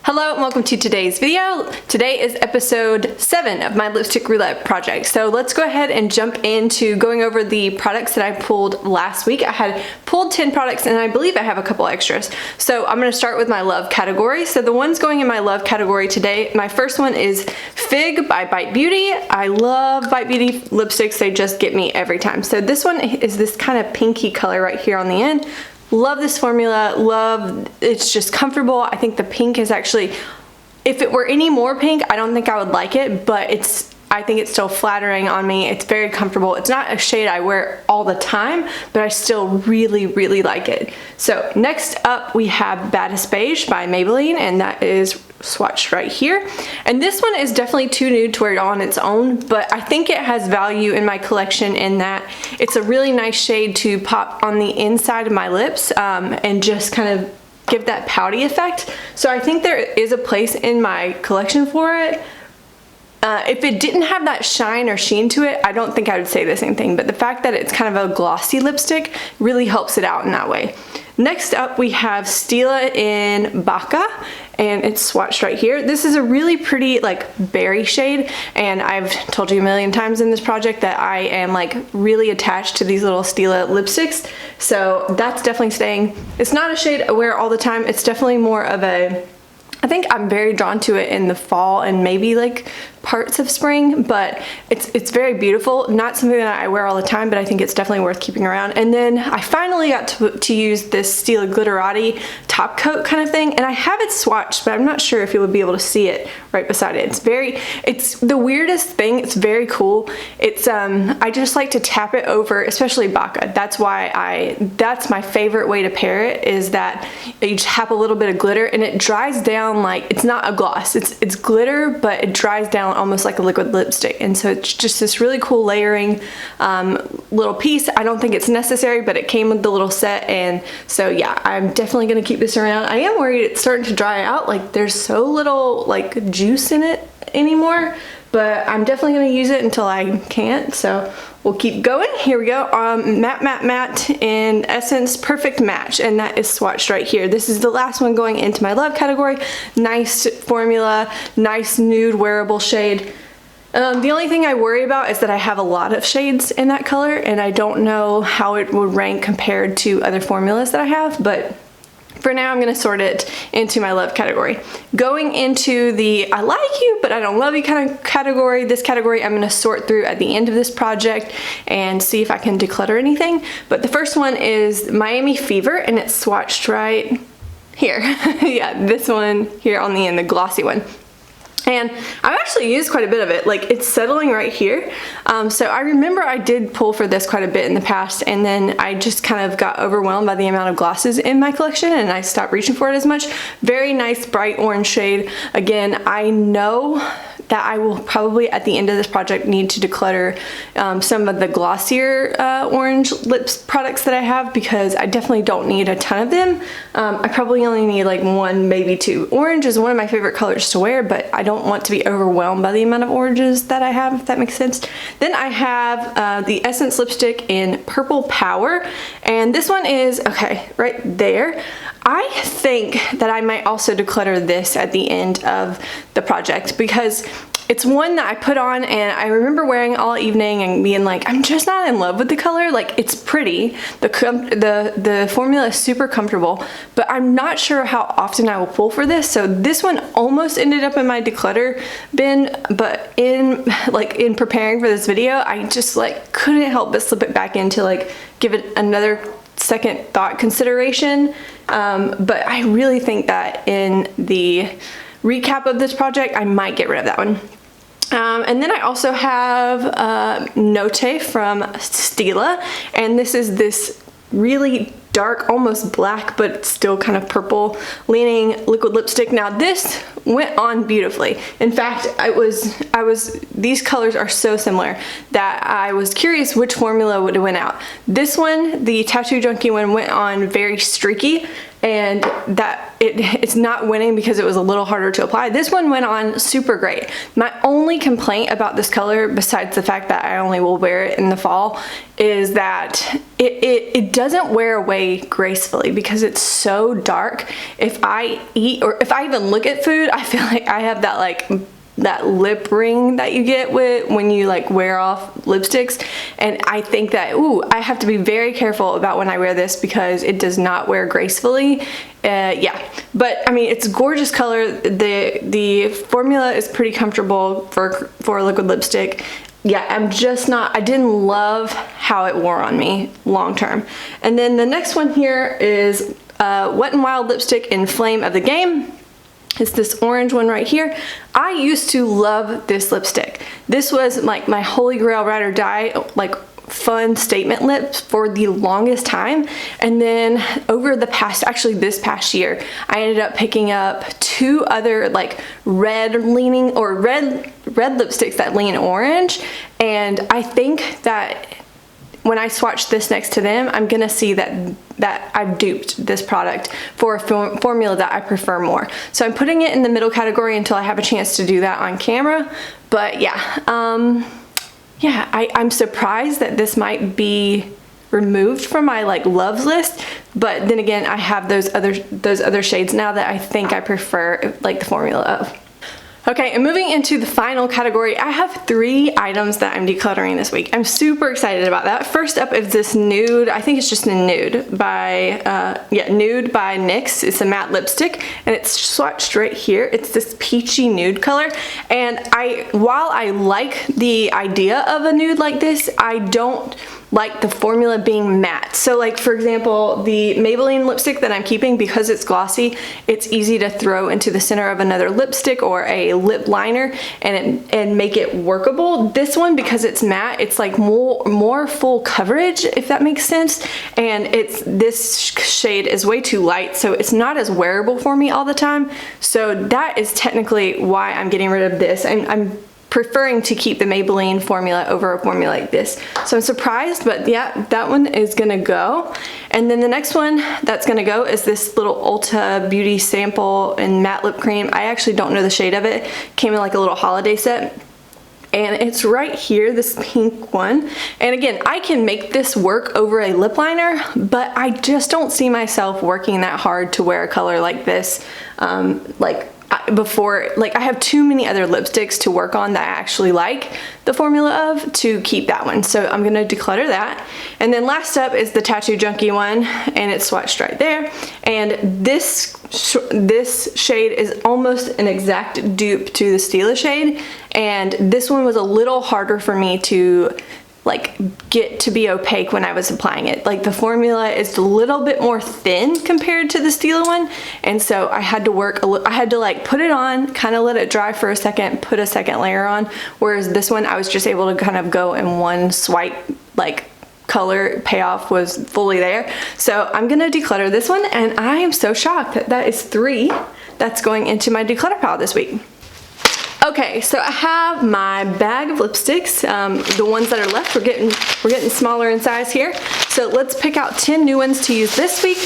Hello and welcome to today's video. Today is episode 7 of my lipstick roulette project. So let's go ahead and jump into going over the products that I pulled last week. I had pulled 10 products and I believe I have a couple extras. So I'm going to start with my love category. So the ones going in my love category today, my first one is Fig by Bite Beauty. I love Bite Beauty lipsticks. They just get me every time. So this one is this kind of pinky color right here on the end. Love this formula, it's just comfortable. I think the pink is actually, if it were any more pink, I don't think I would like it, but I think it's still flattering on me. It's very comfortable. It's not a shade I wear all the time, but I still really like it. So next up we have Baddest Beige by Maybelline, and that is swatched right here. And this one is definitely too nude to wear it on its own, but I think it has value in my collection in that it's a really nice shade to pop on the inside of my lips and just kind of give that pouty effect. So I think there is a place in my collection for it. If it didn't have that shine or sheen to it, I don't think I would say the same thing, but the fact that it's kind of a glossy lipstick really helps it out in that way. Next up we have Stila in Baka, and it's swatched right here. This is a really pretty like berry shade, and I've told you a million times in this project that I am like really attached to these little Stila lipsticks, so that's definitely staying. It's not a shade I wear all the time. It's definitely more of a, I think I'm very drawn to it in the fall and maybe like parts of spring, but it's very beautiful. Not something that I wear all the time, but I think it's definitely worth keeping around. And then I finally got to use this Stila Glitterati top coat kind of thing, and I have it swatched, but I'm not sure if you would be able to see it right beside it. It's the weirdest thing. It's very cool. It's I just like to tap it over, especially Baka. That's my favorite way to pair it, is that you tap a little bit of glitter and it dries down like, it's not a gloss, it's glitter, but it dries down almost like a liquid lipstick, and so it's just this really cool layering little piece. I don't think it's necessary, but it came with the little set, and so yeah, I'm definitely gonna keep this around. I am worried it's starting to dry out, like there's so little like juice in it anymore, but I'm definitely gonna use it until I can't, so we'll keep going. Here we go. Matte in Essence Perfect Match, and that is swatched right here. This is the last one going into my love category. Nice formula, nice nude wearable shade. The only thing I worry about is that I have a lot of shades in that color, and I don't know how it would rank compared to other formulas that I have, but for now, I'm going to sort it into my love category. Going into the I like you, but I don't love you kind of category, this category I'm going to sort through at the end of this project and see if I can declutter anything. But the first one is Miami Fever, and it's swatched right here. Yeah, this one here on the end, the glossy one. And I've actually used quite a bit of it, like it's settling right here. So I remember I did pull for this quite a bit in the past, and then I just kind of got overwhelmed by the amount of glosses in my collection and I stopped reaching for it as much. Very nice bright orange shade. Again, I know that I will probably at the end of this project need to declutter some of the glossier orange lips products that I have, because I definitely don't need a ton of them. I probably only need like 1, maybe 2. Orange is one of my favorite colors to wear, but I don't want to be overwhelmed by the amount of oranges that I have, if that makes sense. Then I have the Essence lipstick in Purple Power, and this one is, okay, right there. I think that I might also declutter this at the end of the project, because it's one that I put on and I remember wearing all evening and being like, I'm just not in love with the color. Like, it's pretty, the formula is super comfortable, but I'm not sure how often I will pull for this. So this one almost ended up in my declutter bin, but in preparing for this video, I just like couldn't help but slip it back into like give it another second thought consideration. But I really think that in the recap of this project, I might get rid of that one. And then I also have Note from Stila, and this is this really dark, almost black, but still kind of purple leaning liquid lipstick. Now this went on beautifully. In fact, these colors are so similar that I was curious which formula would have went out. This one, the Tattoo Junkie one, went on very streaky, and that it's not winning because it was a little harder to apply. This one went on super great. My only complaint about this color, besides the fact that I only will wear it in the fall, is that it doesn't wear away gracefully because it's so dark. If I eat, or if I even look at food, I feel like I have that like that lip ring that you get with when you like wear off lipsticks, and I think that I have to be very careful about when I wear this because it does not wear gracefully. Yeah, but I mean, it's a gorgeous color. The formula is pretty comfortable for a liquid lipstick. Yeah, I didn't love how it wore on me long term. And then the next one here is Wet n Wild lipstick in Flame of the Game. It's this orange one right here. I used to love this lipstick. This was like my holy grail ride or die, like fun statement lips for the longest time. And then over the past, actually this past year, I ended up picking up 2 other like red lipsticks that lean orange. And I think that when I swatch this next to them, I'm gonna see that I've duped this product for a formula that I prefer more. So I'm putting it in the middle category until I have a chance to do that on camera. But yeah, I'm surprised that this might be removed from my like loves list, but then again, I have those other shades now that I think I prefer like the formula of. Okay, and moving into the final category, I have 3 items that I'm decluttering this week. I'm super excited about that. First up is this nude, I think it's just a nude by, Nude by NYX. It's a matte lipstick, and it's swatched right here. It's this peachy nude color, and while I like the idea of a nude like this, I don't like the formula being matte. So like, for example, the Maybelline lipstick that I'm keeping, because it's glossy, it's easy to throw into the center of another lipstick or a lip liner and make it workable. This one, because it's matte, it's like more full coverage, if that makes sense. And this shade is way too light, so it's not as wearable for me all the time. So that is technically why I'm getting rid of this. I'm preferring to keep the Maybelline formula over a formula like this. So I'm surprised, but yeah, that one is gonna go. And then the next one that's gonna go is this little Ulta Beauty sample in matte lip cream. I actually don't know the shade of it. Came in like a little holiday set. And it's right here, this pink one. And again, I can make this work over a lip liner, but I just don't see myself working that hard to wear a color like this, I have too many other lipsticks to work on that I actually like the formula of to keep that one. So I'm gonna declutter that. And then last up is the Tattoo Junkie one, and it's swatched right there. And this shade is almost an exact dupe to the Stila shade. And this one was a little harder for me to like get to be opaque when I was applying it. Like the formula is a little bit more thin compared to the Stila one, and so I had to I had to like put it on, kind of let it dry for a second, put a second layer on, whereas this one I was just able to kind of go in one swipe, like color payoff was fully there. So I'm gonna declutter this one, and I am so shocked that that is 3 that's going into my declutter pile this week. Okay, so I have my bag of lipsticks. The ones that are left, we're getting smaller in size here. So let's pick out 10 new ones to use this week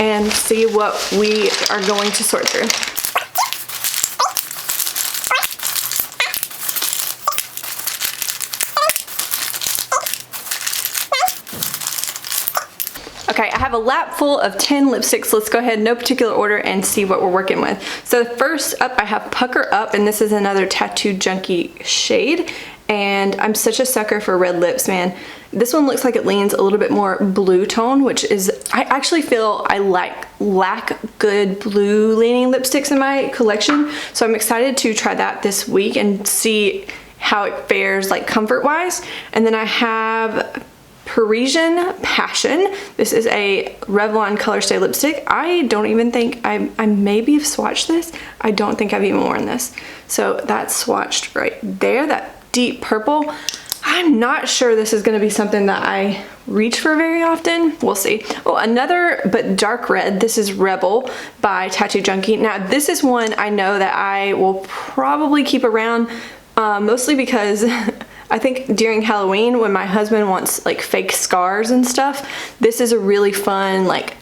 and see what we are going to sort through. Okay, I have a lap full of 10 lipsticks. Let's go ahead, no particular order, and see what we're working with. So first up, I have Pucker Up, and this is another Tattoo Junkie shade. And I'm such a sucker for red lips, man. This one looks like it leans a little bit more blue tone, which is, I actually feel I lack good blue leaning lipsticks in my collection. So I'm excited to try that this week and see how it fares like comfort wise. And then I have Parisian Passion. This is a Revlon Color Stay lipstick. I don't even think I maybe have swatched this. I don't think I've even worn this. So that's swatched right there, that deep purple. I'm not sure this is gonna be something that I reach for very often. We'll see. Oh, another but dark red. This is Rebel by Tattoo Junkie. Now this is one I know that I will probably keep around, mostly because I think during Halloween when my husband wants like fake scars and stuff, this is a really fun like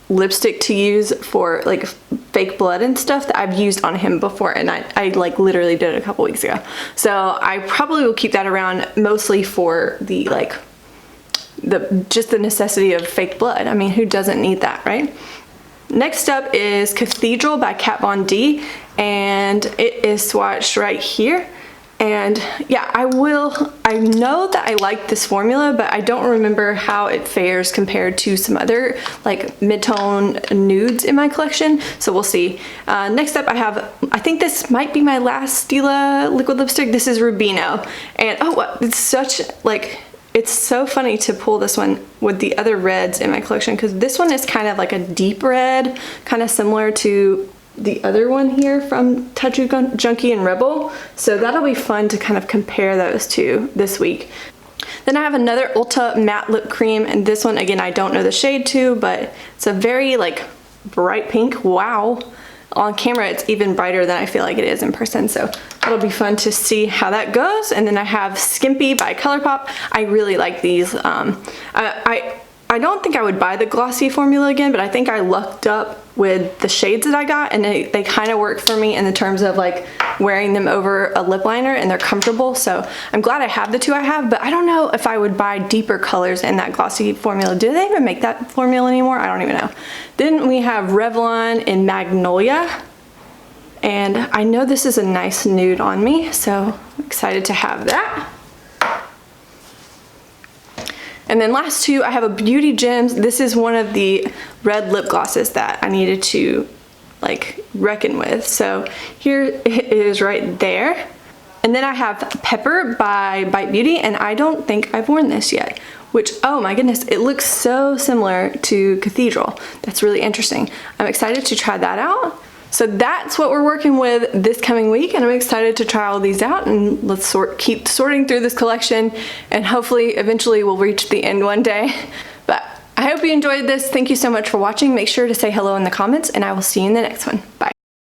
lipstick to use for like fake blood and stuff that I've used on him before, and I like literally did it a couple weeks ago. So I probably will keep that around mostly for the like just the necessity of fake blood. I mean, who doesn't need that, right? Next up is Cathedral by Kat Von D, and it is swatched right here. And yeah, I know that I like this formula, but I don't remember how it fares compared to some other like mid-tone nudes in my collection, so we'll see. Next up I think this might be my last Stila liquid lipstick. This is Rubino, and oh, it's so funny to pull this one with the other reds in my collection, because this one is kind of like a deep red, kind of similar to the other one here from Tattoo Junkie and Rebel. So that'll be fun to kind of compare those two this week. Then I have another Ulta matte lip cream, and this one, again, I don't know the shade to, but it's a very like bright pink. Wow. On camera, it's even brighter than I feel like it is in person, so that'll be fun to see how that goes. And then I have Skimpy by ColourPop. I really like these. I don't think I would buy the glossy formula again, but I think I lucked up with the shades that I got, and they kind of work for me in the terms of like wearing them over a lip liner, and they're comfortable. So I'm glad I have the two I have, but I don't know if I would buy deeper colors in that glossy formula. Do they even make that formula anymore? I don't even know. Then we have Revlon in Magnolia, and I know this is a nice nude on me, so I'm excited to have that. And then last two, I have a Beauty Gems. This is one of the red lip glosses that I needed to like reckon with. So here it is right there. And then I have Pepper by Bite Beauty, and I don't think I've worn this yet, which, oh my goodness, it looks so similar to Cathedral. That's really interesting. I'm excited to try that out. So that's what we're working with this coming week, and I'm excited to try all these out, and let's keep sorting through this collection, and hopefully eventually we'll reach the end one day. But I hope you enjoyed this. Thank you so much for watching. Make sure to say hello in the comments, and I will see you in the next one. Bye.